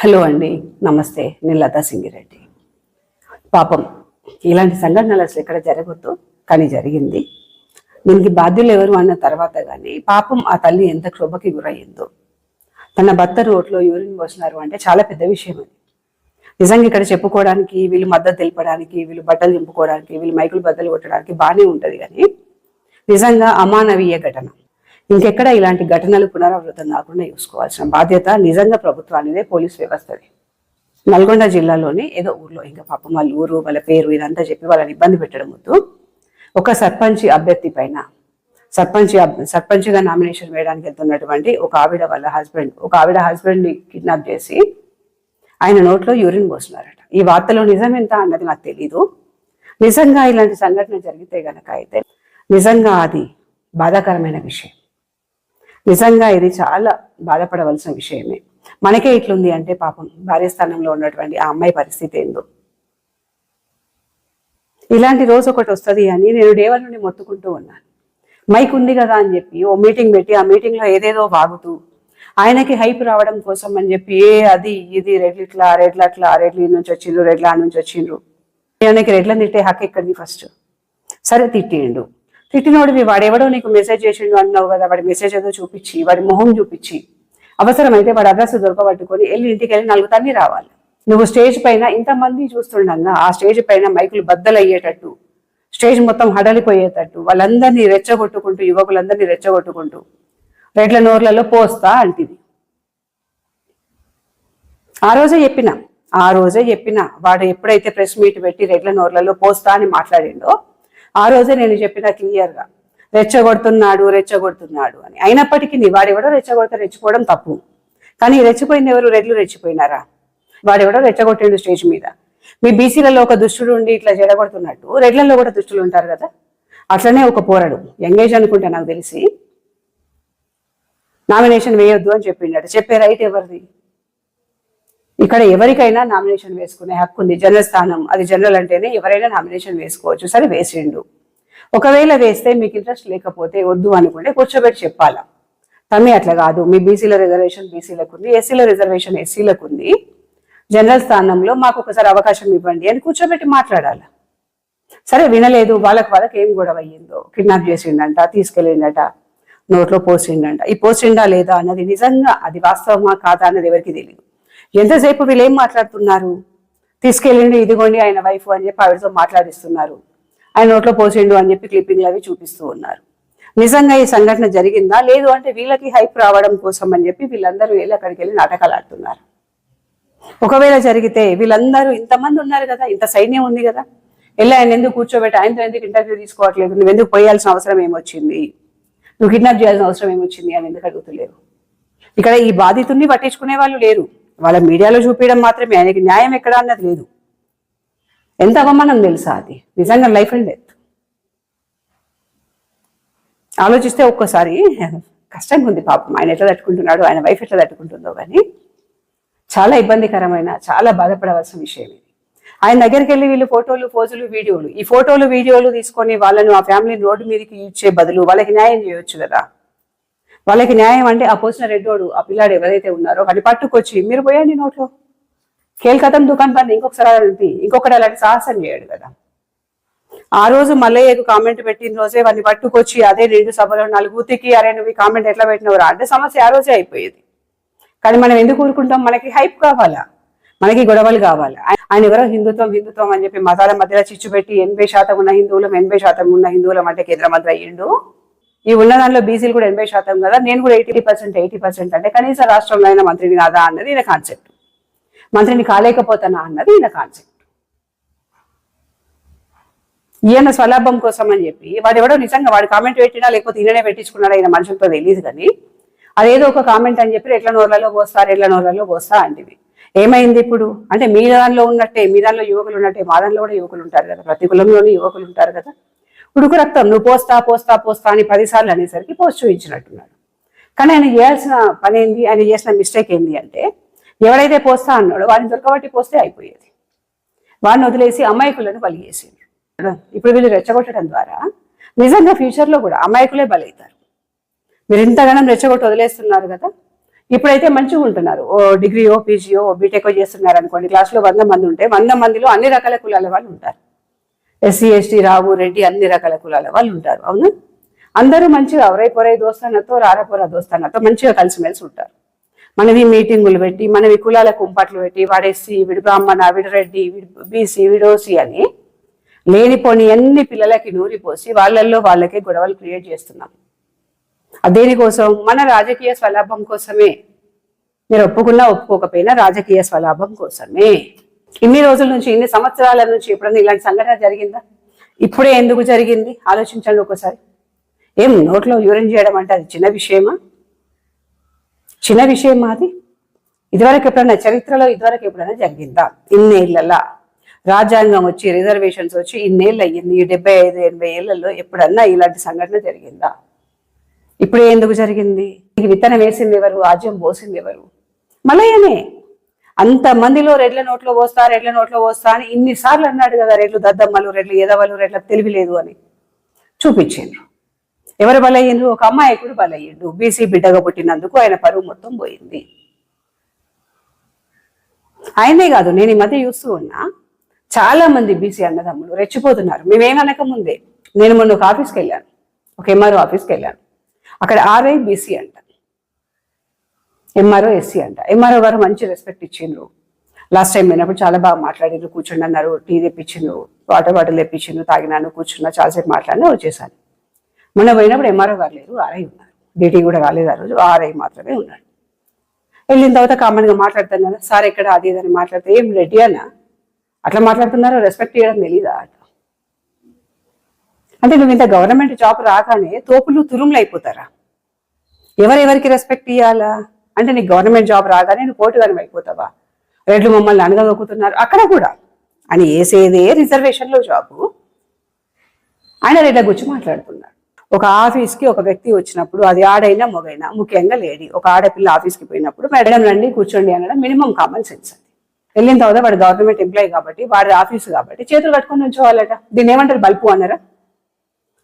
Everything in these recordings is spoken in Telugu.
హలో అండి, నమస్తే. నేను లతా సింగిరెడ్డి. పాపం ఇలాంటి సంఘటనలు అసలు ఎక్కడ జరగొద్దు, కానీ జరిగింది. దీనికి బాధ్యులు ఎవరు అన్న తర్వాత కానీ పాపం ఆ తల్లి ఎంత క్షోభకి గురయ్యిందో. తన భర్త రోడ్లో యూరిన్ పోసినారు అంటే చాలా పెద్ద విషయం అది. నిజంగా ఇక్కడ చెప్పుకోవడానికి, వీళ్ళు మద్దతు తెలపడానికి, వీళ్ళు బట్టలు దింపుకోవడానికి, వీళ్ళు మైకులు బద్దలు కొట్టడానికి బాగానే ఉంటుంది, కానీ నిజంగా అమానవీయ ఘటన. ఇంకెక్కడ ఇలాంటి ఘటనలు పునరావృతం కాకుండా చూసుకోవాల్సిన బాధ్యత నిజంగా ప్రభుత్వానిదే, పోలీస్ వ్యవస్థది. నల్గొండ జిల్లాలోని ఏదో ఊర్లో, ఇంకా పాపం వాళ్ళ ఊరు, వాళ్ళ పేరు ఇదంతా చెప్పి వాళ్ళని ఇబ్బంది పెట్టడం వద్దు. ఒక సర్పంచ్ అభ్యర్థి పైన సర్పంచ్గా నామినేషన్ వేయడానికి వెళ్తున్నటువంటి ఒక ఆవిడ హస్బెండ్ ని కిడ్నాప్ చేసి ఆయన నోట్లో యూరిన్ పోస్తున్నారట. ఈ వార్తలో నిజం ఎంత అన్నది నాకు తెలీదు. నిజంగా ఇలాంటి సంఘటన జరిగితే గనక అయితే నిజంగా అది బాధాకరమైన విషయం. నిజంగా ఇది చాలా బాధపడవలసిన విషయమే. మనకే ఇట్లుంది అంటే పాపం భార్య స్థానంలో ఉన్నటువంటి ఆ అమ్మాయి పరిస్థితి ఏందో. ఇలాంటి రోజు ఒకటి వస్తుంది అని నేను డేవల్ నుండి మొత్తుకుంటూ ఉన్నాను. మైక్ ఉంది కదా అని చెప్పి ఓ మీటింగ్ పెట్టి ఆ మీటింగ్లో ఏదేదో వాగుతూ ఆయనకి హైప్ రావడం కోసం అని చెప్పి అది ఇది రెడ్లు ఈ నుంచి వచ్చిండ్రు, రెడ్ల నుంచి వచ్చిండ్రు. ఆయనకి రెడ్లను తిట్టే హక్కు ఎక్కడిది? ఫస్ట్ సరే తిట్టిండు, తిట్టినోడివి వాడెవడో నీకు మెసేజ్ చేసిండు అన్నావు కదా, వాడి మెసేజ్ ఏదో చూపించి, వాడి మొహం చూపించి, అవసరమైతే వాడి అడ్రస్ దొరకబట్టుకొని ఇంటికి వెళ్ళి 4 తన్ని రావాలి. నువ్వు స్టేజ్ పైన ఇంతమంది చూస్తుండగా ఆ స్టేజ్ పైన మైకులు బద్దలయ్యేటట్టు, స్టేజ్ మొత్తం హడలిపోయేటట్టు వాళ్ళందరినీ రెచ్చగొట్టుకుంటూ, యువకులందరినీ రెచ్చగొట్టుకుంటూ రెడ్ల నోర్లలో పోస్తా అంటివి. ఆ రోజే చెప్పిన వాడు ఎప్పుడైతే ప్రెస్ మీట్ పెట్టి రెడ్ల నోర్లలో పోస్తా అని మాట్లాడిండో ఆ రోజే నేను చెప్పిన క్లియర్గా, రెచ్చగొడుతున్నాడు అని. అయినప్పటికీ వాడెవడో రెచ్చిపోవడం తప్పు, కానీ రెచ్చిపోయింది ఎవరు? రెడ్లు రెచ్చిపోయినారా? వాడెవడో రెచ్చగొట్టిండు స్టేజ్ మీద. మీ బీసీలలో ఒక దుష్టుడు ఉండి ఇట్లా జడగొడుతున్నట్టు రెడ్లలో కూడా దుష్టులు ఉంటారు కదా. అట్లనే ఒక పోరాడు యంగేజ్ అనుకుంటా నాకు తెలిసి నామినేషన్ వేయొద్దు అని చెప్పిండట. చెప్పే రైట్ ఎవరిది? ఇక్కడ ఎవరికైనా నామినేషన్ వేసుకునే హక్కు ఉంది. జనరల్ స్థానం, అది జనరల్ అంటేనే ఎవరైనా నామినేషన్ వేసుకోవచ్చు. సరే వేసిండు. ఒకవేళ వేస్తే మీకు ఇంట్రెస్ట్ లేకపోతే వద్దు అనుకుంటే కూర్చోబెట్టి చెప్పాలా. తమ్మి అట్లా కాదు, మీ బీసీల రిజర్వేషన్ బీసీలకు ఉంది, ఎస్సీల రిజర్వేషన్ ఎస్సీలకు ఉంది, జనరల్ స్థానంలో మాకు ఒకసారి అవకాశం ఇవ్వండి అని కూర్చోబెట్టి మాట్లాడాలి. సరే వినలేదు, వాళ్ళకి ఏం గొడవ అయ్యిందో, కిడ్నాప్ చేసిండంట, తీసుకెళ్ళిండట, నోట్లో పోసిండంట. ఈ పోసిండా లేదా అన్నది నిజంగా అది వాస్తవమా కాదా అన్నది ఎవరికి తెలియదు. ఎంతసేపు వీళ్ళు ఏం మాట్లాడుతున్నారు? తీసుకెళ్ళిండు, ఇదిగోండి ఆయన వైఫ్ అని చెప్పి ఆవిడతో మాట్లాడిస్తున్నారు, ఆయన నోట్లో పోసిండు అని చెప్పి క్లిప్పింగ్లు అవి చూపిస్తూ ఉన్నారు. నిజంగా ఈ సంఘటన జరిగిందా? లేదు అంటే వీళ్ళకి హైప్ రావడం కోసం అని చెప్పి వీళ్ళందరూ వెళ్ళి అక్కడికి వెళ్ళి నాటకాలు ఆడుతున్నారు. ఒకవేళ జరిగితే వీళ్ళందరూ ఇంతమంది ఉన్నారు కదా, ఇంత సైన్యం ఉంది కదా, వెళ్ళి ఆయన ఎందుకు కూర్చోబెట్టి ఆయనతో ఎందుకు ఇంటర్వ్యూ తీసుకోవట్లేదు, నువ్వు ఎందుకు పోయాల్సిన అవసరం ఏమొచ్చింది, నువ్వు కిడ్నాప్ చేయాల్సిన అవసరం ఏమొచ్చింది అని ఎందుకు అడుగుతలేరు? ఇక్కడ ఈ బాధితుడిని పట్టించుకునే వాళ్ళు లేరు. వాళ్ళ మీడియాలో చూపించడం మాత్రమే, ఆయనకి న్యాయం ఎక్కడ అన్నది లేదు. ఎంత అవమానం తెలుసా అది? నిజంగా లైఫ్ అండ్ డెత్. ఆలోచిస్తే ఒక్కోసారి కష్టంగా ఉంది పాపం. ఆయన ఎట్లా తట్టుకుంటున్నాడు, ఆయన వైఫ్ ఎట్లా తట్టుకుంటుందో, కానీ చాలా ఇబ్బందికరమైన, చాలా బాధపడవలసిన విషయం ఇది. ఆయన దగ్గరికి వెళ్ళి వీళ్ళు ఫోటోలు, పోజులు, వీడియోలు, ఈ ఫోటోలు వీడియోలు తీసుకొని వాళ్ళను, ఆ ఫ్యామిలీని రోడ్డు మీదకి ఇచ్చే బదులు వాళ్ళకి న్యాయం చేయొచ్చు కదా. వాళ్ళకి న్యాయం అంటే ఆ పోసిన రెడ్డోడు, ఆ పిల్లాడు ఎవరైతే ఉన్నారో వాడిని పట్టుకొచ్చి మీరు పోయండి నోట్లో, కేల్కతం దుకాణం పని ఇంకొకటి అలాంటి సాహసం చేయడు కదా. ఆ రోజు మల్లయ్యకు కామెంట్ పెట్టిన రోజే వాడిని పట్టుకొచ్చి అదే 2 సభలో 4 ఉతికి, అరే నువ్వు ఈ కామెంట్ ఎట్లా పెట్టినవరా అంటే సమస్య ఆ రోజే అయిపోయేది. కానీ మనం ఎందుకు ఊరుకుంటాం? మనకి హైప్ కావాలా, మనకి గొడవలు కావాలా. ఆయన ఎవరో హిందుత్వం అని చెప్పి మతాల మధ్యలో చిచ్చు పెట్టి 80% ఉన్న హిందువులం, 80% ఉన్న హిందువులం అంటే కేంద్ర మంత్రి అయ్యిండు. ఈ ఉన్న దానిలో బీసీలు కూడా 80% కదా, నేను కూడా 80% అంటే కనీసం రాష్ట్రంలో అయినా మంత్రిని కాదా అన్నది ఈయన కాన్సెప్ట్. మంత్రిని కాలేకపోతానా అన్నది ఈయన కాన్సెప్ట్. ఈయన స్వలాభం కోసం అని చెప్పి వాడెవడో నిజంగా వాడు కామెంట్ పెట్టినా లేకపోతే ఈయననే పెట్టించుకున్నాడా ఈయన మనుషులతో తెలియదు, కానీ అదేదో ఒక కామెంట్ అని చెప్పి రెడ్ల నోర్లలో పోస్తా అంటివి. ఏమైంది ఇప్పుడు? అంటే మీ దానిలో ఉన్నట్టే, మీ దానిలో యువకులు ఉన్నట్టే మా దానిలో కూడా యువకులు ఉంటారు కదా, ప్రతి కులంలోనూ యువకులు ఉంటారు కదా. ఉడుకు రక్తం నువ్వు పోస్తా అని 10 సార్లు అనేసరికి పోస్ట్ చూపించినట్టున్నాడు. కానీ ఆయన చేయాల్సిన పని ఏంది, ఆయన చేసిన మిస్టేక్ ఏంది అంటే ఎవడైతే పోస్తా అన్నాడో వాడిని దొరకబట్టి పోస్తే అయిపోయేది. వాడిని వదిలేసి అమాయకులను బలి చేసిండు. ఇప్పుడు వీళ్ళు రెచ్చగొట్టడం ద్వారా నిజంగా ఫ్యూచర్లో కూడా అమాయకులే బలవుతారు. మీరు ఇంతగానం రెచ్చగొట్టి వదిలేస్తున్నారు కదా, ఇప్పుడైతే మంచిగా ఉంటున్నారు. ఓ డిగ్రీయో పీజీయో బీటెకో చేస్తున్నారు అనుకోండి, క్లాస్లో 100 మంది ఉంటే 100 మందిలో అన్ని రకాల కులాల వాళ్ళు ఉంటారు. ఎస్సీ ఎస్టీ రావు రెడ్డి అన్ని రకాల కులాల వాళ్ళు ఉంటారు. అవును, అందరూ మంచిగా ఒరై పొరై దోస్తానతో రారపొర దోస్తానతో మంచిగా కలిసిమెలిసి ఉంటారు. మనవి మీటింగులు పెట్టి మనవి కులాల కుంపట్లు పెట్టి వాడు ఎస్సీ వీడు బ్రాహ్మణ వీడు రెడ్డి వీడు బీసీ వీడు ఓసీ అని లేనిపోని అన్ని పిల్లలకి నూరిపోసి వాళ్ళల్లో వాళ్ళకే గొడవలు క్రియేట్ చేస్తున్నాం. దేనికోసం? మన రాజకీయ స్వలాభం కోసమే. మీరు ఒప్పుకున్నా ఒప్పుకోకపోయినా రాజకీయ స్వలాభం కోసమే. ఇన్ని రోజుల నుంచి, ఇన్ని సంవత్సరాల నుంచి ఎప్పుడన్నా ఇలాంటి సంఘటన జరిగిందా? ఇప్పుడే ఎందుకు జరిగింది ఆలోచించండి ఒకసారి. ఏం నోట్లో యూరిన్ చేయడం అంటే అది చిన్న విషయమా? చిన్న విషయమా అది? ఇదివరకు ఎప్పుడైనా చరిత్రలో ఇదివరకు ఎప్పుడైనా జరిగిందా? ఇన్నేళ్లలో రాజ్యాంగం వచ్చి రిజర్వేషన్స్ వచ్చి ఇన్నేళ్ళు అయ్యింది. ఈ 75-80 ఏళ్లలో ఎప్పుడన్నా ఇలాంటి సంఘటన జరిగిందా? ఇప్పుడే ఎందుకు జరిగింది? విత్తనం వేసింది ఎవరు? ఆజ్యం పోసింది ఎవరు? మలయనే. అంతమందిలో రెడ్ల నోట్లో పోస్తా అని ఇన్నిసార్లు అన్నాడు కదా. రెడ్లు దద్దమ్మలు, రెడ్లు ఎదవలు, రెడ్లకు తెలివి లేదు అని చూపించిండ్రు. ఎవరు బలయ్యిండ్రు? ఒక అమ్మాయకుడు బలయ్యిండు. బీసీ బిడ్డగా పుట్టినందుకు ఆయన పరువు మొత్తం పోయింది. ఆయనే కాదు, నేను ఈ మధ్య చూస్తూ ఉన్నా, చాలా మంది బీసీ అన్నదమ్ములు రెచ్చిపోతున్నారు. మేమేమనక ముందే నేను మొన్న ఒక ఆఫీస్కి వెళ్ళాను, ఒక ఎంఆర్ఓ ఆఫీస్కి వెళ్ళాను. అక్కడ ఆర్ఐ బీసీ అంట, ఎంఆర్ఓ ఎస్సీ అంట. ఎంఆర్ఓ గారు మంచి రెస్పెక్ట్ ఇచ్చిండ్రు. లాస్ట్ టైం పోయినప్పుడు చాలా బాగా మాట్లాడిండ్రు. కూర్చుండి అన్నారు, టీ తెప్పించిండ్రు, వాటర్ బాటిల్ తెప్పించిండ్రు, తాగినాను, కూర్చున్నా, చాలాసేపు మాట్లాడినా వచ్చేసాను. మొన్న పోయినప్పుడు ఎంఆర్ఓ గారు లేరు, ఆర్ఐ ఉన్నారు. డీటీ కూడా రాలేదు ఆ రోజు, ఆర్ఐ మాత్రమే ఉన్నాడు. వెళ్ళిన తర్వాత కామన్గా మాట్లాడతాను కదా, సార్ ఎక్కడ అది ఇదని మాట్లాడితే, ఏం రెడ్డి అన్న అట్లా మాట్లాడుతున్నారో రెస్పెక్ట్ చేయడం తెలీదా? అంటే నువ్వు ఇంత గవర్నమెంట్ జాబ్ రాగానే తోపులు తురుములు అయిపోతారా? ఎవరెవరికి రెస్పెక్ట్ ఇవ్వాలా? అంటే నీకు గవర్నమెంట్ జాబ్ రాగానే నువ్వు పోటుగాని అయిపోతావా? రెడ్లు మమ్మల్ని అనగదొక్కుతున్నారు అక్కడ కూడా అని వేసేదే రిజర్వేషన్లో జాబు. ఆయన రెడ్ల గురించి మాట్లాడుతున్నాడు. ఒక ఆఫీస్కి ఒక వ్యక్తి వచ్చినప్పుడు, అది ఆడైనా మొగైనా, ముఖ్యంగా లేడీ, ఒక ఆడపిల్ల ఆఫీస్కి పోయినప్పుడు మేడం రండి కూర్చోండి అనడం మినిమం కామన్ సెన్స్. అది వెళ్ళిన తర్వాత వాడు గవర్నమెంట్ ఎంప్లాయీ కాబట్టి, వాడి ఆఫీసు కాబట్టి చేతులు కట్టుకొని ఉంచోవాలట. దీన్ని ఏమంటారు? బలుపు అన్నారా?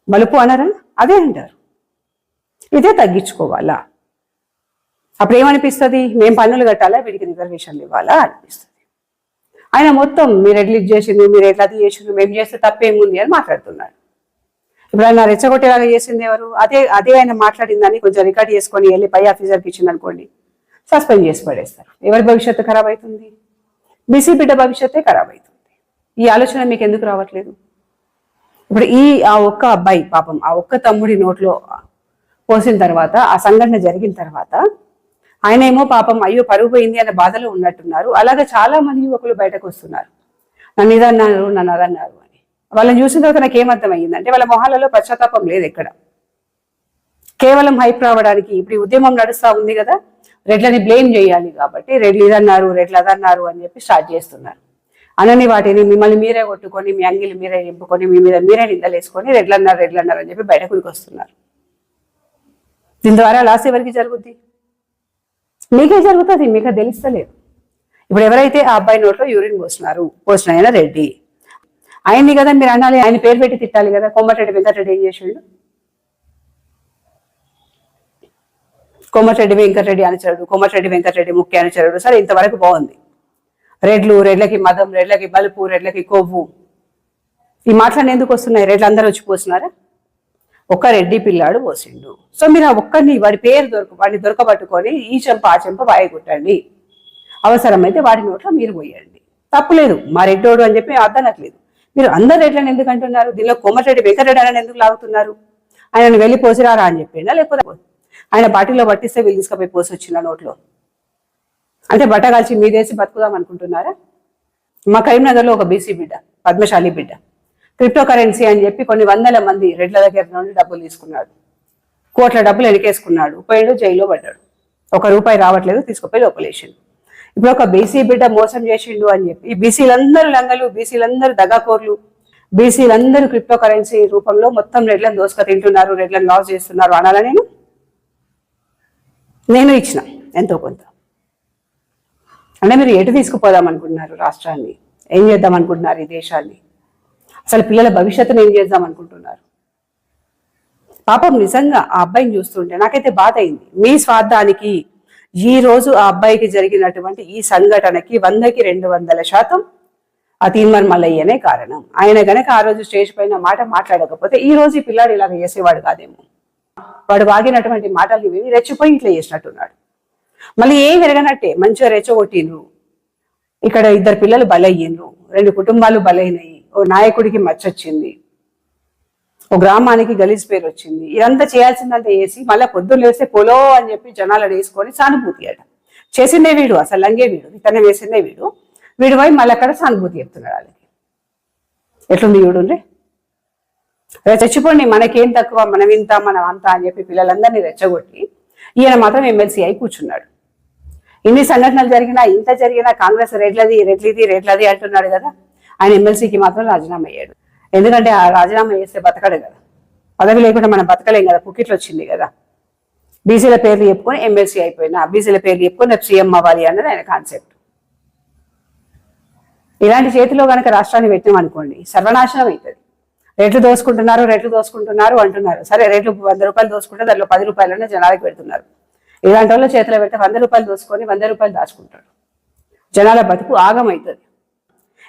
బలుపు అన్నారా? అదే అంటారు. ఇదే తగ్గించుకోవాలా? అప్పుడు ఏమనిపిస్తుంది? మేము పన్నులు కట్టాలా, వీడికి రిజర్వేషన్లు ఇవ్వాలా అనిపిస్తుంది. ఆయన మొత్తం మీరు ఎట్లా ఇది చేసింది, మీరు ఎట్లా అది చేసింది, మేము చేస్తే తప్పేముంది అని మాట్లాడుతున్నాడు. ఇప్పుడు ఆయన రెచ్చగొట్టేలాగా చేసింది ఎవరు? అదే ఆయన మాట్లాడిందని కొంచెం రికార్డ్ చేసుకొని వెళ్ళి పై ఆఫీసర్కి ఇచ్చింది అనుకోండి, సస్పెండ్ చేసి పడేస్తారు. ఎవరి భవిష్యత్తు ఖరాబ్ అవుతుంది? బీసీ బిడ్డ భవిష్యత్తే ఖరాబ్ అవుతుంది. ఈ ఆలోచన మీకు ఎందుకు రావట్లేదు? ఇప్పుడు ఆ ఒక్క అబ్బాయి పాపం, ఆ ఒక్క తమ్ముడి నోట్లో పోసిన తర్వాత, ఆ సంఘటన జరిగిన తర్వాత ఆయన ఏమో పాపం అయ్యో పరుగు పోయింది అనే బాధలో ఉన్నట్టున్నారు. అలాగే చాలా మంది యువకులు బయటకు వస్తున్నారు, నన్ను ఇదన్నారు, నన్ను అదన్నారు అని. వాళ్ళని చూసిన తర్వాత నాకు ఏమర్థమయ్యిందంటే, వాళ్ళ మొహాలలో పశ్చాత్తాపం లేదు ఎక్కడ. కేవలం హైప్ రావడానికి ఇప్పుడు ఈ ఉద్యమం నడుస్తూ ఉంది కదా, రెడ్లని బ్లేమ్ చేయాలి కాబట్టి రెడ్లు ఇదన్నారు, రెడ్లు అదన్నారు అని చెప్పి స్టార్ట్ చేస్తున్నారు. అనని వాటిని మిమ్మల్ని మీరే కొట్టుకొని, మీ అంగిలు మీరే నింపుకొని, మీ మీద మీరే నిందలేసుకొని రెడ్లన్నారు అని చెప్పి బయటకు వస్తున్నారు. దీని ద్వారా లాస్ ఎవరికి జరుగుద్ది? మీకే జరుగుతుంది, మీకు తెలుస్తలేదు. ఇప్పుడు ఎవరైతే ఆ అబ్బాయి నోట్లో యూరిన్ పోసిన ఆయన రెడ్డి, ఆయన్ని కదా మీరు అనాలి, ఆయన పేరు పెట్టి తిట్టాలి కదా. కోమటిరెడ్డి వెంకటరెడ్డి ఏం చేసిండు? కోమటిరెడ్డి వెంకటరెడ్డి అనుచరుడు, కోమటిరెడ్డి వెంకటరెడ్డి ముఖ్య అనుచరుడు. సరే, ఇంతవరకు బాగుంది. రెడ్లకి మదం, రెడ్లకి బలుపు, రెడ్లకి కొవ్వు, ఈ మాటలన్నీ ఎందుకు వస్తున్నాయి? రెడ్లు అందరూ వచ్చి పోస్తున్నారా? ఒక్క రెడ్డి పిల్లాడు పోసిండు. సో మీరు ఆ ఒక్కడిని, వాడి పేరు వాడిని దొరకబట్టుకొని ఈ చెంప ఆ చెంప వాయగొట్టండి. అవసరమైతే వాడి నోట్లో మీరు పోయండి, తప్పులేదు. మా రెడ్డోడు అని చెప్పి అర్థనట్లేదు. మీరు అందరు రెడ్లను ఎందుకు అంటున్నారు? దీనిలో కోమటిరెడ్డి వెంకటరెడ్డి అని ఎందుకు లాగుతున్నారు? ఆయనను వెళ్ళి పోసిరారా అని చెప్పిండా, లేకపోతే ఆయన బాటిల్లో పట్టిస్తే వీళ్ళు తీసుకుపోయి పోసి వచ్చిన నోట్లో? అంటే బట్టగాల్చి మీదేసి బతుకుదాం అనుకుంటున్నారా? మా కరీంనగర్లో ఒక బీసీ బిడ్డ, పద్మశాలి బిడ్డ, క్రిప్టో కరెన్సీ అని చెప్పి కొన్ని వందల మంది రెడ్ల దగ్గర నుండి డబ్బులు తీసుకున్నాడు. కోట్ల డబ్బులు ఎనికేసుకున్నాడు. పోయాడు, జైల్లో పడ్డాడు. ₹1 రావట్లేదు, తీసుకుపోయి లోపలేసిండు. ఇప్పుడు ఒక బీసీ బిడ్డ మోసం చేసిండు అని చెప్పి బీసీలందరూ లంగలు, బీసీలందరూ దగాకోర్లు, బీసీలందరూ క్రిప్టో కరెన్సీ రూపంలో మొత్తం రెడ్లను దోసుక తింటున్నారు, రెడ్లను లాస్ చేస్తున్నారు అనాలా? నేను ఇచ్చిన ఎంతో కొంత. అంటే మీరు ఎటు తీసుకుపోదాం అనుకుంటున్నారు రాష్ట్రాన్ని? ఏం చేద్దాం అనుకుంటున్నారు ఈ దేశాన్ని? అసలు పిల్లల భవిష్యత్తును ఏం చేద్దాం అనుకుంటున్నారు? పాపం నిజంగా ఆ అబ్బాయిని చూస్తుంటే నాకైతే బాధ అయింది. మీ స్వార్థానికి ఈ రోజు ఆ అబ్బాయికి జరిగినటువంటి ఈ సంఘటనకి 100కి 200% ఆ తీన్మార్ మల్లయ్యనే కారణం. ఆయన గనక ఆ రోజు స్టేజ్ పైన మాట మాట్లాడకపోతే ఈ రోజు ఈ పిల్లాడు ఇలాగ చేసేవాడు కాదేమో. వాడు వాగినటువంటి మాటలు విని రెచ్చిపోయి ఇట్లా చేసినట్టున్నాడు. మళ్ళీ ఏం విరగనట్టే మంచిగా రెచ్చగొట్టిండ్రు. ఇక్కడ 2 పిల్లలు బలయ్యిండ్రు, 2 కుటుంబాలు బలైనయి, ఓ నాయకుడికి మచ్చొచ్చింది, ఓ గ్రామానికి గలీజ్ పేరు వచ్చింది. ఇదంతా చేయాల్సిందంతా చేసి మళ్ళీ పొద్దున్న లేస్తే పొలో అని చెప్పి జనాలను వేసుకొని సానుభూతి అట. చేసిందే వీడు, అసలు లంగే వీడు, విత్తనం వేసిందే వీడు. వీడు పోయి మళ్ళీ అక్కడ సానుభూతి చెప్తున్నాడు వాళ్ళకి. ఎట్లుంది వీడుండ్రి? రెచ్చిపోండి, మనకేం తక్కువ, మనం ఇంత మనం అంతా అని చెప్పి పిల్లలందరినీ రెచ్చగొట్టి ఈయన మాత్రం ఎమ్మెల్సీ అయి కూర్చున్నాడు. ఇన్ని సంఘటనలు జరిగినా, ఇంత జరిగినా కాంగ్రెస్ రెడ్లది అంటున్నాడు కదా. ఆయన ఎమ్మెల్సీకి మాత్రం రాజీనామా అయ్యాడు. ఎందుకంటే ఆ రాజీనామా చేస్తే బతకడు కదా, పదవి లేకుండా మనం బతకలేం కదా, పుక్కిట్లు వచ్చింది కదా. బీసీల పేర్లు చెప్పుకొని ఎమ్మెల్సీ అయిపోయినా, బీసీల పేర్లు చెప్పుకొని రేపు సీఎం అవ్వాలి అన్నది ఆయన కాన్సెప్ట్. ఇలాంటి చేతిలో కనుక రాష్ట్రాన్ని పెట్టామనుకోండి సర్వనాశనం అవుతుంది. రేట్లు దోసుకుంటున్నారు అంటున్నారు. సరే, రేట్లు 100 రూపాయలు దోసుకుంటే దాంట్లో 10 రూపాయలన్నా జనాలకు పెడుతున్నారు. ఇలాంటి వాళ్ళ చేతిలో పెడితే 100 రూపాయలు దోసుకొని 100 రూపాయలు దాచుకుంటాడు. జనాల బతుకు ఆగమవుతుంది.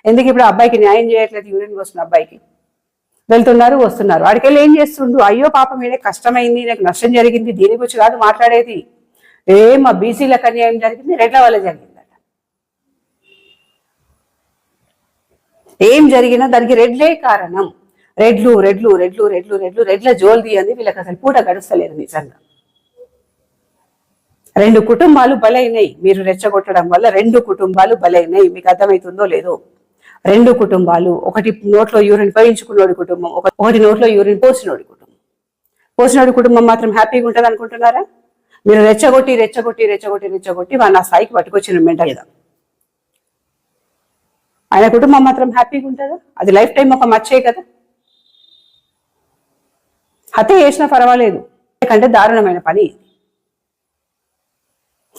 ఎందుకు ఇప్పుడు అబ్బాయికి న్యాయం చేయట్లేదు? యూరిన్ వస్తున్న అబ్బాయికి వెళ్తున్నారు వస్తున్నారు, వాడికి వెళ్ళి ఏం చేస్తుండు? అయ్యో పాపం మీదే కష్టమైంది, నాకు నష్టం జరిగింది, దీని గురించి కాదు మాట్లాడేది. మా బీసీలకు అన్యాయం జరిగింది, రెడ్ల వల్ల జరిగిందట. ఏం జరిగినా దానికి రెడ్లే కారణం. రెడ్ల జోల్ది అని వీళ్ళకి అసలు పూట గడుస్తలేదు. నిజంగా 2 కుటుంబాలు బలైనాయి. మీరు రెచ్చగొట్టడం వల్ల 2 కుటుంబాలు బలైనాయి. మీకు అర్థమవుతుందో లేదో? 2 కుటుంబాలు, ఒకటి నోట్లో యూరిన్ పోయించుకున్నోడి కుటుంబం, ఒకటి నోట్లో యూరిన్ పోసినోడి కుటుంబం మాత్రం హ్యాపీగా ఉంటుంది అనుకుంటున్నారా? మీరు రెచ్చగొట్టి వాళ్ళ నా స్థాయికి పట్టుకొచ్చిన మెంటల్ కదా. ఆయన కుటుంబం మాత్రం హ్యాపీగా ఉంటుందా? అది లైఫ్ టైం ఒక మచ్చే కదా. హత్య చేసినా పర్వాలేదు, ఎందుకంటే దారుణమైన పని.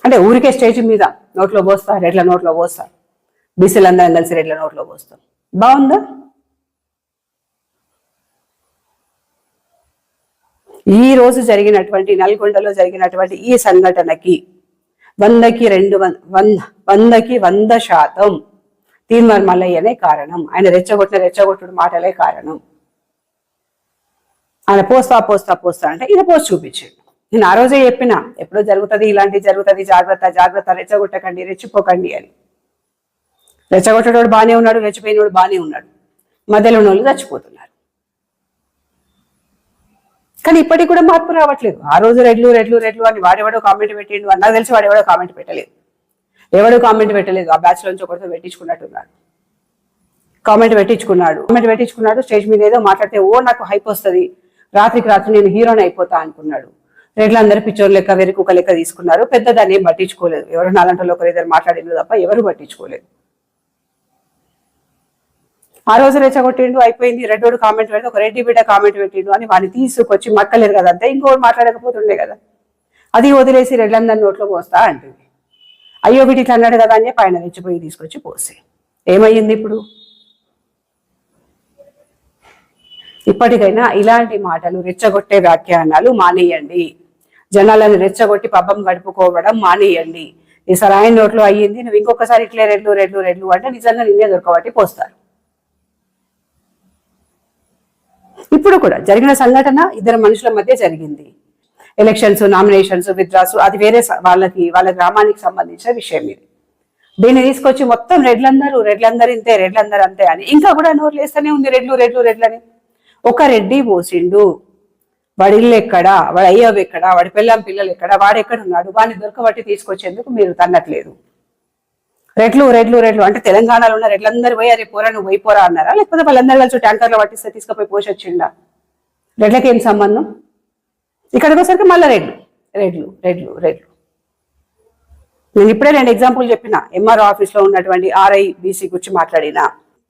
అంటే ఊరికే స్టేజ్ మీద నోట్లో పోస్తారు, రెడ్ల నోట్లో పోస్తారు, బీసీలందరం కలిసి రెడ్ల నోట్లో పోస్తాం. బాగుందా? ఈ రోజు జరిగినటువంటి నల్గొండలో జరిగినటువంటి ఈ సంఘటనకి 100కి 100% తీన్మార్ మల్లయ్యనే కారణం. ఆయన రెచ్చగొట్టుడు మాటలే కారణం. ఆయన పోస్తా అంటే ఈయన పోస్ట్ చూపించాడు. నేను ఆ రోజే చెప్పిన, ఎప్పుడో జరుగుతుంది, ఇలాంటివి జరుగుతుంది, జాగ్రత్త, రెచ్చగొట్టకండి, రెచ్చిపోకండి అని. రెచ్చగొట్టేవాడు బాగానే ఉన్నాడు, రెచ్చిపోయినోడు బాగానే ఉన్నాడు, మధ్యలో వాళ్ళు చచ్చిపోతున్నారు. కానీ ఇప్పటికి కూడా మార్పు రావట్లేదు. ఆ రోజు రెడ్లు అని వాడెవడో కామెంట్ పెట్టిండు, నాకు తెలిసి వాడెవడో కామెంట్ పెట్టలేదు. ఆ బ్యాచ్ నుంచి ఒకరితో పెట్టించుకున్నట్టున్నాడు. కామెంట్ పెట్టించుకున్నాడు. స్టేజ్ మీద ఏదో మాట్లాడితే నాకు హైప్ వస్తుంది, రాత్రికి రాత్రి నేను హీరోని అయిపోతా అనుకున్నాడు. రెడ్లందరూ పిచ్చోర్ లెక్క, వెరుకుక లెక్క తీసుకున్నారు. పెద్ద దాన్ని ఏం పట్టించుకోలేదు. ఎవరు 4 గంటల్లో ఒకరిద్దరు మాట్లాడింది తప్ప ఎవరు పట్టించుకోలేదు. ఆ రోజు రెచ్చగొట్టిండు, అయిపోయింది. రెడ్డోడు కామెంట్ పెడితే ఒక రెడ్డి బిడ్డ కామెంట్ పెట్టిండు అని వాడిని తీసుకొచ్చి మక్కలేరు కదా, అంతే ఇంకోటి మాట్లాడకపోతుండే కదా. అది వదిలేసి రెడ్లందరినీ నోట్లో పోస్తా అంటుంది. అయ్యో వీటి ఇట్లా అన్నాడు కదా అని చెప్పి ఆయన రెచ్చిపోయి తీసుకొచ్చి పోస్తే ఏమయ్యింది ఇప్పుడు? ఇప్పటికైనా ఇలాంటి మాటలు, రెచ్చగొట్టే వ్యాఖ్యానాలు మానేయండి. జనాలను రెచ్చగొట్టి పబ్బం గడుపుకోవడం మానేయండి. ఈసారి ఆయన నోట్లో అయ్యింది, నువ్వు ఇంకొకసారి ఇట్లే రెడ్లు అంటే నిజంగా నిన్నే దొరకబట్టి పోస్తారు. ఇప్పుడు కూడా జరిగిన సంఘటన 2 మనుషుల మధ్య జరిగింది. ఎలక్షన్స్, నామినేషన్స్, విత్డ్రాస్, అది వేరే వాళ్ళ గ్రామానికి సంబంధించిన విషయం ఇది. దీన్ని తీసుకొచ్చి మొత్తం రెడ్లందరూ ఇంతే, రెడ్లందరూ అంతే అని ఇంకా కూడా నోరు లేస్తూనే ఉంది. రెడ్లని ఒక రెడ్డి పోసిండు. వాడి ఇల్లు ఎక్కడా, వాడి అయ్యవి ఎక్కడా, వాడి పిల్లలు ఎక్కడా, వాడెక్కడున్నాడు? వాడిని దొరకబట్టి తీసుకొచ్చేందుకు మీరు తన్నట్లేదు. రెడ్లు అంటే తెలంగాణలో ఉన్న రెడ్లందరూ పోయి అరే పోరా నువ్వు పోయిపోరా అన్నారా? లేకపోతే వాళ్ళందరూ కలిసి ట్యాంకర్లో పట్టిస్తే తీసుకుపోయి పోసొచ్చిండా? రెడ్లకి ఏం సంబంధం? ఇక్కడికి వచ్చేసరికి మళ్ళీ రెడ్లు. నేను ఇప్పుడే 2 ఎగ్జాంపుల్ చెప్పిన. ఎంఆర్ఓ ఆఫీస్ లో ఉన్నటువంటి ఆర్ఐ బీసీ గురించి మాట్లాడిన,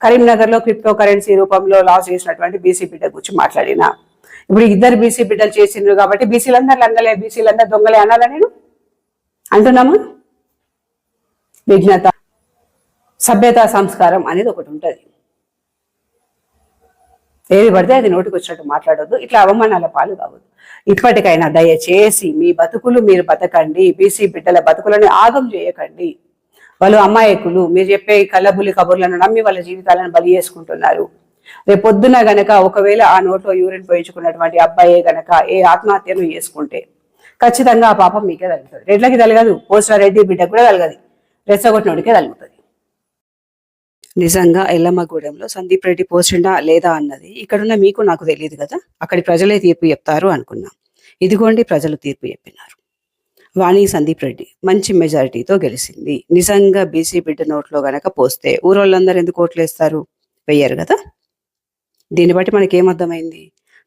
కరీంనగర్ లో క్రిప్టో కరెన్సీ రూపంలో లాస్ చేసినటువంటి బీసీ బిడ్డ గురించి మాట్లాడిన. ఇప్పుడు 2 బీసీ బిడ్డలు చేసిండ్రు కాబట్టి బీసీలందరూ లంగలే, బీసీలందరూ దొంగలే అనాలా? నేను అంటున్నాము. విజ్ఞత, సభ్యత, సంస్కారం అనేది ఒకటి ఉంటుంది. ఏది పడితే అది నోటికి వచ్చినట్టు మాట్లాడొద్దు, ఇట్లా అవమానాల పాలు కావద్దు. ఇప్పటికైనా దయచేసి మీ బతుకులు మీరు బతకండి, బీసీ బిడ్డల బతుకులను ఆగం చేయకండి. వాళ్ళు అమాయకులు, మీరు చెప్పే కళ్ళబుల్లి కబుర్లను నమ్మి వాళ్ళ జీవితాలను బలి చేసుకుంటున్నారు. రేపు పొద్దున గనక ఒకవేళ ఆ నోట్లో యూరిన్ పోయించుకున్నటువంటి అబ్బాయే గనక ఏ ఆత్మహత్యను చేసుకుంటే ఖచ్చితంగా ఆ పాపం మీకే తగులుతుంది. రెడ్లకి తలగదు, పోస్టారెడ్డి బిడ్డకు కూడా తలగదు, రెచ్చగొట్టినోడికే తగులుతుంది. నిజంగా ఎల్లమ్మగూడెంలో సందీప్ రెడ్డి పోస్టిండా లేదా అన్నది ఇక్కడున్న మీకు నాకు తెలియదు కదా, అక్కడి ప్రజలే తీర్పు చెప్తారు అనుకున్నాం. ఇదిగోండి ప్రజలు తీర్పు చెప్పినారు. వాణి సందీప్ రెడ్డి మంచి మెజారిటీతో గెలిచింది. నిజంగా బీసీ బిడ్డ నోట్లో గనక పోస్తే ఊరోళ్ళందరూ ఎందుకు ఓట్లేస్తారు? వెయ్యరు కదా. దీన్ని బట్టి మనకేమర్థమైంది?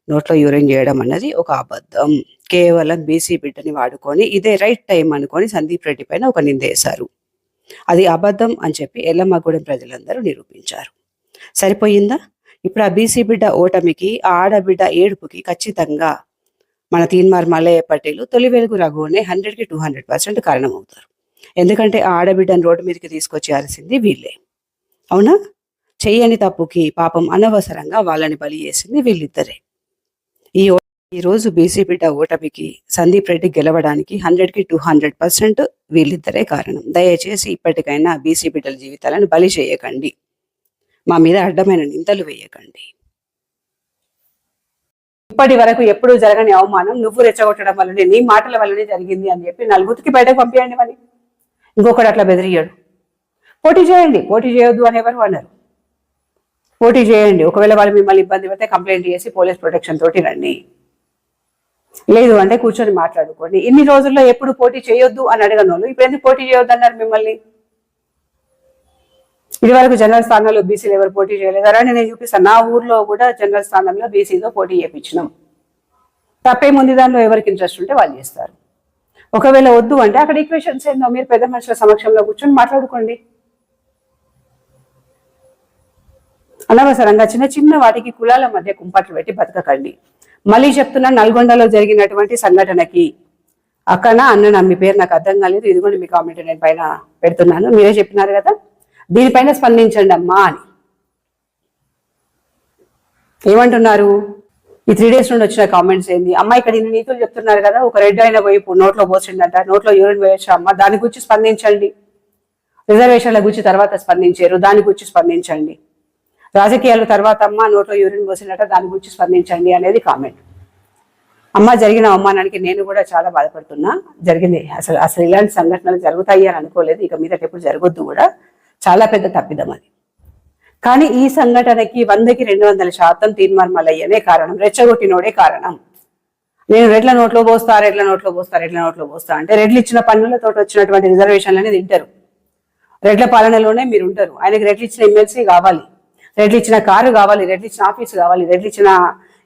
నోట్లో యూరిన్ చేయడం అన్నది ఒక అబద్ధం. కేవలం బీసీ బిడ్డని వాడుకొని ఇదే రైట్ టైం అనుకొని సందీప్ రెడ్డి పైన ఒక నిందేశారు. అది అబద్ధం అని చెప్పి ఎల్లమ్మగూడెం ప్రజలందరూ నిరూపించారు. సరిపోయిందా? ఇప్పుడు ఆ బీసీ బిడ్డ ఓటమికి, ఆ ఆడబిడ్డ ఏడుపుకి ఖచ్చితంగా మన తీన్మార్ మల్లయ్య పటేల్, తొలి వెలుగు రఘువునే 100కి 200% కారణమవుతారు. ఎందుకంటే ఆ ఆడబిడ్డను రోడ్డు మీదకి తీసుకొచ్చేయాల్సింది వీళ్ళే. అవునా? చెయ్యని తప్పుకి పాపం అనవసరంగా వాళ్ళని బలి చేసింది వీళ్ళిద్దరే. ఈ రోజు బీసీ బిడ్డ ఓటమికి, సందీప్ రెడ్డి గెలవడానికి 100కి 200% వీళ్ళిద్దరే కారణం. దయచేసి ఇప్పటికైనా బీసీ బిడ్డల జీవితాలను బలి చేయకండి, మా మీద అడ్డమైన నిందలు వేయకండి. ఇప్పటి వరకు ఎప్పుడూ జరగని అవమానం నువ్వు రెచ్చగొట్టడం వల్లనే, నీ మాటల వల్లనే జరిగింది అని చెప్పి నలుగురికి బయటకు పంపించండి. మరి ఇంకొకటి అట్లా బెదిరియాడు. పోటీ చేయండి, పోటీ చేయొద్దు అని ఎవరు అన్నారు? పోటీ చేయండి. ఒకవేళ వాళ్ళు మిమ్మల్ని ఇబ్బంది పెడితే కంప్లైంట్ చేసి పోలీస్ ప్రొటెక్షన్ తోటి రండి, లేదు అంటే కూర్చొని మాట్లాడుకోండి. ఇన్ని రోజుల్లో ఎప్పుడు పోటీ చేయొద్దు అని అడగని వాళ్ళు ఇప్పుడు ఎందుకు పోటీ చేయొద్దు అన్నారు మిమ్మల్ని? ఇది వరకు జనరల్ స్థానంలో బీసీలు ఎవరు పోటీ చేయలేదు అని నేను చూపిస్తాను. నా ఊర్లో కూడా జనరల్ స్థానంలో బీసీతో పోటీ చేయించినాం. తప్పేముంది దానిలో? ఎవరికి ఇంట్రెస్ట్ ఉంటే వాళ్ళు చేస్తారు. ఒకవేళ వద్దు అంటే అక్కడ ఈక్వేషన్స్ ఏందో మీరు పెద్ద మనుషుల సమక్షంలో కూర్చొని మాట్లాడుకోండి. అనవసరంగా చిన్న చిన్న వాటికి కులాల మధ్య కుంపట్లు పెట్టి బతకకండి. మళ్ళీ చెప్తున్నా, నల్గొండలో జరిగినటువంటి సంఘటనకి అక్కడ అన్న మీ పేరు నాకు అర్థం కాలేదు, ఇదిగోండి మీ కామెంట్ నేను పైన పెడుతున్నాను, మీరే చెప్పినారు కదా, దీనిపైన స్పందించండి అమ్మా అని ఏమంటున్నారు? ఈ 3 days నుండి వచ్చిన కామెంట్స్ ఏంది? అమ్మ ఇక్కడ ఇన్ని నీతులు చెప్తున్నారు కదా, ఒక రెడ్ అయిన పోయి నోట్లో పోసిండట, నోట్లో యూరిన్ వేయచ్చా అమ్మ, దాని గురించి స్పందించండి. రిజర్వేషన్ల గురించి తర్వాత స్పందించారు, దాని గురించి స్పందించండి. రాజకీయాల తర్వాత అమ్మ నోట్లో యూరిన్ పోసినట్ట, దాని గురించి స్పందించండి అనేది కామెంట్. అమ్మ జరిగిన అవమానానికి నేను కూడా చాలా బాధపడుతున్నా. జరిగింది అసలు ఇలాంటి సంఘటనలు జరుగుతాయి అని అనుకోలేదు. ఇక మీద ఎప్పుడు జరగొద్దు కూడా, చాలా పెద్ద తప్పిదం అది. కానీ ఈ సంఘటనకి 100కి 200% తీన్మార్ మల్లయ్యనే కారణం, రెచ్చగొట్టినోడే కారణం. నేను రెడ్ల నోట్లో పోస్తా, రెడ్ల నోట్లో పోస్తా, రెడ్ల నోట్లో పోస్తా అంటే రెడ్లు ఇచ్చిన పన్నులతో వచ్చినటువంటి రిజర్వేషన్లని తింటారు. రెడ్ల పాలనలోనే మీరు ఉంటారు. ఆయనకి రెడ్లు ఇచ్చిన ఎమ్మెల్సీ కావాలి, రెడ్లు ఇచ్చిన కారు కావాలి, రెడ్లు ఇచ్చిన ఆఫీసు కావాలి, రెడ్లు ఇచ్చిన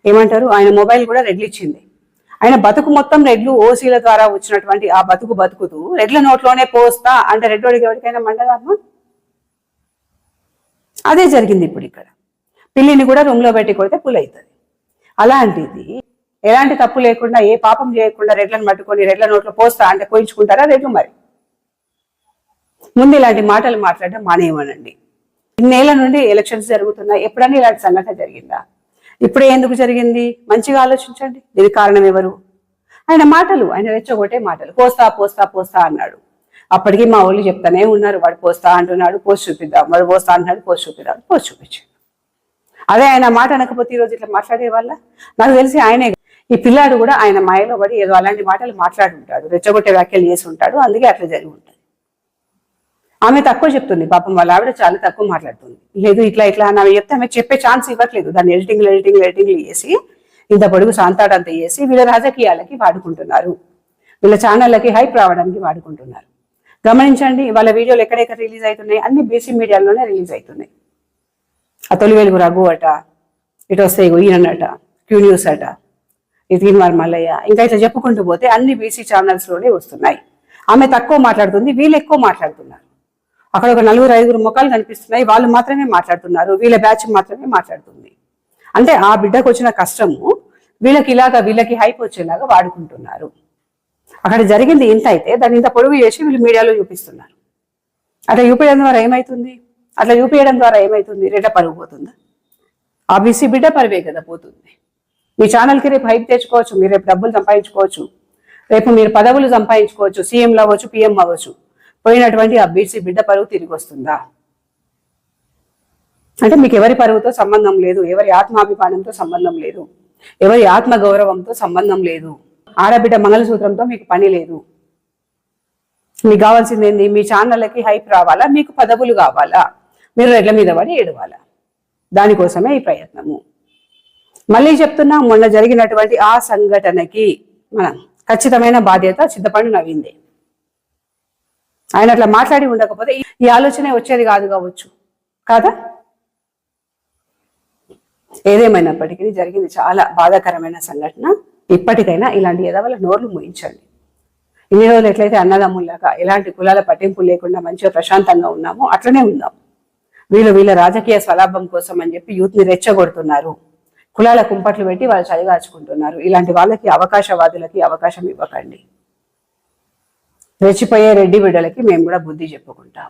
ఏమంటారు ఆయన మొబైల్ కూడా రెడ్లు ఇచ్చింది. ఆయన బతుకు మొత్తం రెడ్లు ఓసీల ద్వారా వచ్చినటువంటి ఆ బతుకుతూ రెడ్ల నోట్లోనే పోస్తా అంటే రెడ్డోడికి ఎవరికైనా మండదమ్మా? అదే జరిగింది ఇప్పుడు ఇక్కడ. పిల్లిని కూడా రూమ్ లో పెట్టి కొడితే పుల్ అవుతుంది. అలాంటిది ఎలాంటి తప్పు లేకుండా, ఏ పాపం చేయకుండా రెడ్లను పట్టుకొని రెడ్ల నోట్లో పోస్తా అంటే పోయించుకుంటారా రెడ్లు? మరి ముందు ఇలాంటి మాటలు మాట్లాడడం మానేయమనండి. ఇన్నేళ్ల నుండి ఎలక్షన్స్ జరుగుతున్నాయి, ఎప్పుడన్నా ఇలాంటి సంఘటన జరిగిందా? ఇప్పుడే ఎందుకు జరిగింది? మంచిగా ఆలోచించండి. దీనికి కారణం ఎవరు? ఆయన మాటలు, ఆయన రెచ్చగొట్టే మాటలు. పోస్తా పోస్తా పోస్తా అన్నాడు. అప్పటికి మా వాళ్ళు చెప్తానే ఉన్నారు, వాడు పోస్తా అంటున్నాడు, పోస్ట్ చూపిద్దాం, వాడు పోస్తా అంటున్నాడు, పోస్ట్ చూపిద్దాం, పోస్ట్ చూపించాడు. అదే ఆయన మాట అనకపోతే ఈరోజు ఇట్లా మాట్లాడే వాళ్ళ నాకు తెలిసి ఆయనే. ఈ పిల్లాడు కూడా ఆయన మాయలో పడి ఏదో అలాంటి మాటలు మాట్లాడి ఉంటాడు, రెచ్చగొట్టే వ్యాఖ్యలు చేసి ఉంటాడు, అందుకే అట్లా జరిగి ఉంటుంది. ఆమె తక్కువ చెప్తుంది పాపం, వాళ్ళ ఆవిడ చాలా తక్కువ మాట్లాడుతుంది. లేదు ఇట్లా ఇట్లా అని ఆమె చెప్తే ఆమె చెప్పే ఛాన్స్ ఇవ్వట్లేదు. దాన్ని ఎడిటింగ్లు చేసి ఇంత పొడుగు శాంతాడంత చేసి వీళ్ళ రాజకీయాలకి వాడుకుంటున్నారు, వీళ్ళ ఛానళ్ళకి హైప్ రావడానికి వాడుకుంటున్నారు. గమనించండి, వాళ్ళ వీడియోలు ఎక్కడెక్కడ రిలీజ్ అవుతున్నాయి? అన్ని బీసీ మీడియాలోనే రిలీజ్ అవుతున్నాయి. ఆ తొలి వెలుగు రఘు అట, ఇటు వస్తే ఈయనట, క్యూ న్యూస్ అట, ఈ తీన్మార్ మల్లయ్య, ఇంకా ఇట్లా చెప్పుకుంటూ పోతే అన్ని బీసీ ఛానల్స్లోనే వస్తున్నాయి. ఆమె తక్కువ మాట్లాడుతుంది, వీళ్ళు ఎక్కువ మాట్లాడుతున్నారు. అక్కడ ఒక 4-5 ముఖాలు కనిపిస్తున్నాయి, వాళ్ళు మాత్రమే మాట్లాడుతున్నారు, వీళ్ళ బ్యాచ్ మాత్రమే మాట్లాడుతుంది. అంటే ఆ బిడ్డకు వచ్చిన కష్టము వీళ్ళకి హైప్ వచ్చేలాగా వాడుకుంటున్నారు. అక్కడ జరిగింది ఇంత అయితే దాన్ని ఇంత పొడుగు చేసి వీళ్ళు మీడియాలో చూపిస్తున్నారు. అట్లా చూపించడం ద్వారా ఏమవుతుంది? రెడ్ల పరుగు పోతుందా? ఆ బీసీ బిడ్డ పరివే కదా పోతుంది. మీ ఛానల్కి రేపు హైప్ తెచ్చుకోవచ్చు, మీరు రేపు డబ్బులు సంపాదించుకోవచ్చు, రేపు మీరు పదవులు సంపాదించుకోవచ్చు, సీఎంలు అవ్వచ్చు, పిఎం అవ్వచ్చు. పోయినటువంటి ఆ బీసీ బిడ్డ పరువు తిరిగి వస్తుందా? అంటే మీకు ఎవరి పరువుతో సంబంధం లేదు, ఎవరి ఆత్మాభిమానంతో సంబంధం లేదు, ఎవరి ఆత్మ గౌరవంతో సంబంధం లేదు, ఆడబిడ్డ మంగళసూత్రంతో మీకు పని లేదు. మీకు కావాల్సింది ఏంది? మీ ఛానళ్ళకి హైప్ రావాలా, మీకు పదవులు కావాలా, మీరు రెడ్ల మీద పడి ఏడవాలా. దానికోసమే ఈ ప్రయత్నము. మళ్ళీ చెప్తున్నా, మొన్న జరిగినటువంటి ఆ సంఘటనకి మనం ఖచ్చితమైన బాధ్యత చింతపండు నవ్విందే. ఆయన అట్లా మాట్లాడి ఉండకపోతే ఈ ఆలోచనే వచ్చేది కాదు కావచ్చు, కాదా? ఏదేమైనప్పటికీ జరిగింది చాలా బాధాకరమైన సంఘటన. ఇప్పటికైనా ఇలాంటి ఎదవల నోర్లు మూయించండి. ఇన్ని రోజులు ఎట్లయితే అన్నదమ్ముల్లాగా ఎలాంటి కులాల పట్టింపు లేకుండా మంచిగా ప్రశాంతంగా ఉన్నామో అట్లనే ఉందాం. వీళ్ళ రాజకీయ స్వలాభం కోసం అని చెప్పి యూత్ని రెచ్చగొడుతున్నారు, కులాల కుంపట్లు పెట్టి వాళ్ళు చదివాచుకుంటున్నారు. ఇలాంటి వాళ్ళకి, అవకాశవాదులకి అవకాశం ఇవ్వకండి. రెచ్చిపోయే రెడ్డి బిడ్డలకి మేము కూడా బుద్ధి చెప్పుకుంటాం.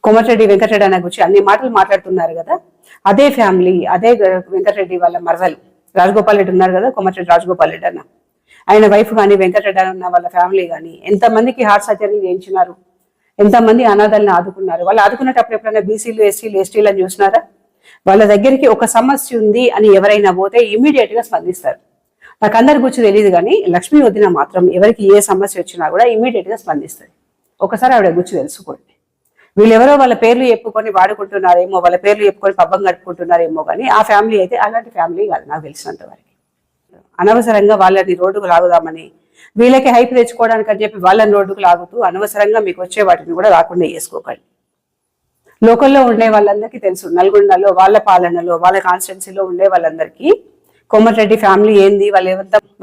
కోమటిరెడ్డి వెంకటరెడ్డి అన్న గురించి అన్ని మాటలు మాట్లాడుతున్నారు కదా, అదే ఫ్యామిలీ, అదే వెంకటరెడ్డి వాళ్ళ మరదలు రాజగోపాల్ రెడ్డి ఉన్నారు కదా, కోమటిరెడ్డి రాజగోపాల్ రెడ్డి అన్న, ఆయన వైఫ్ కానీ వెంకటరెడ్డి అన్న వాళ్ళ ఫ్యామిలీ కానీ ఎంతమందికి హార్ట్ సర్జరీ చేయించినారు, ఎంతమంది అనాథల్ని ఆదుకున్నారు. వాళ్ళు ఆదుకున్నప్పుడు ఎప్పుడైనా బీసీలు, ఎస్సీలు, ఎస్టీలు అని చూసినారా? వాళ్ళ దగ్గరికి ఒక సమస్య ఉంది అని ఎవరైనా పోతే ఇమీడియట్ గా స్పందిస్తారు. నాకు అందరి గురించి తెలియదు కానీ లక్ష్మీ వదిన మాత్రం ఎవరికి ఏ సమస్య వచ్చినా కూడా ఇమీడియట్ గా స్పందిస్తుంది. ఒకసారి ఆవిడ గురించి తెలుసుకోండి. వీళ్ళెవరో వాళ్ళ పేర్లు చెప్పుకొని వాడుకుంటున్నారేమో, వాళ్ళ పేర్లు చెప్పుకొని పబ్బం గడుపుకుంటున్నారేమో కానీ ఆ ఫ్యామిలీ అయితే అలాంటి ఫ్యామిలీ కాదు నాకు తెలిసినంత వరకు. అనవసరంగా వాళ్ళని రోడ్డుకు లాగుదామని, వీళ్ళకి హైప్ తెచ్చుకోవడానికి అని చెప్పి వాళ్ళని రోడ్డుకు లాగుతూ అనవసరంగా మీకు వచ్చే వాటిని కూడా రాకుండా చేసుకోకండి. లోకల్లో ఉండే వాళ్ళందరికీ తెలుసు, నల్గొండలో వాళ్ళ పాలనలో వాళ్ళ కాన్స్టిట్యున్సీలో ఉండే వాళ్ళందరికీ కోమటిరెడ్డి ఫ్యామిలీ ఏంది,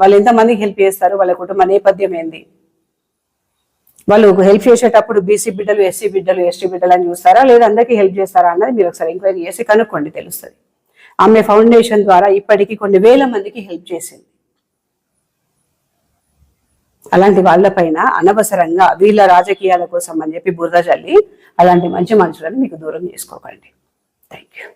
వాళ్ళు ఎంతమందికి హెల్ప్ చేస్తారు, వాళ్ళ కుటుంబ నేపథ్యం ఏంది, వాళ్ళు హెల్ప్ చేసేటప్పుడు బీసీ బిడ్డలు, ఎస్సీ బిడ్డలు, ఎస్టీ బిడ్డలు అని చూస్తారా లేదా అందరికీ హెల్ప్ చేస్తారా అన్నది మీరు ఒకసారి ఎంక్వైరీ చేసి కనుక్కోండి, తెలుస్తుంది. ఆమె ఫౌండేషన్ ద్వారా ఇప్పటికీ కొన్ని వేల మందికి హెల్ప్ చేసింది. అలాంటి వాళ్ళపైన అనవసరంగా వీళ్ళ రాజకీయాల కోసం అని చెప్పి బురద చల్లి అలాంటి మంచి మనుషులను మీకు దూరం చేసుకోకండి. Thank you.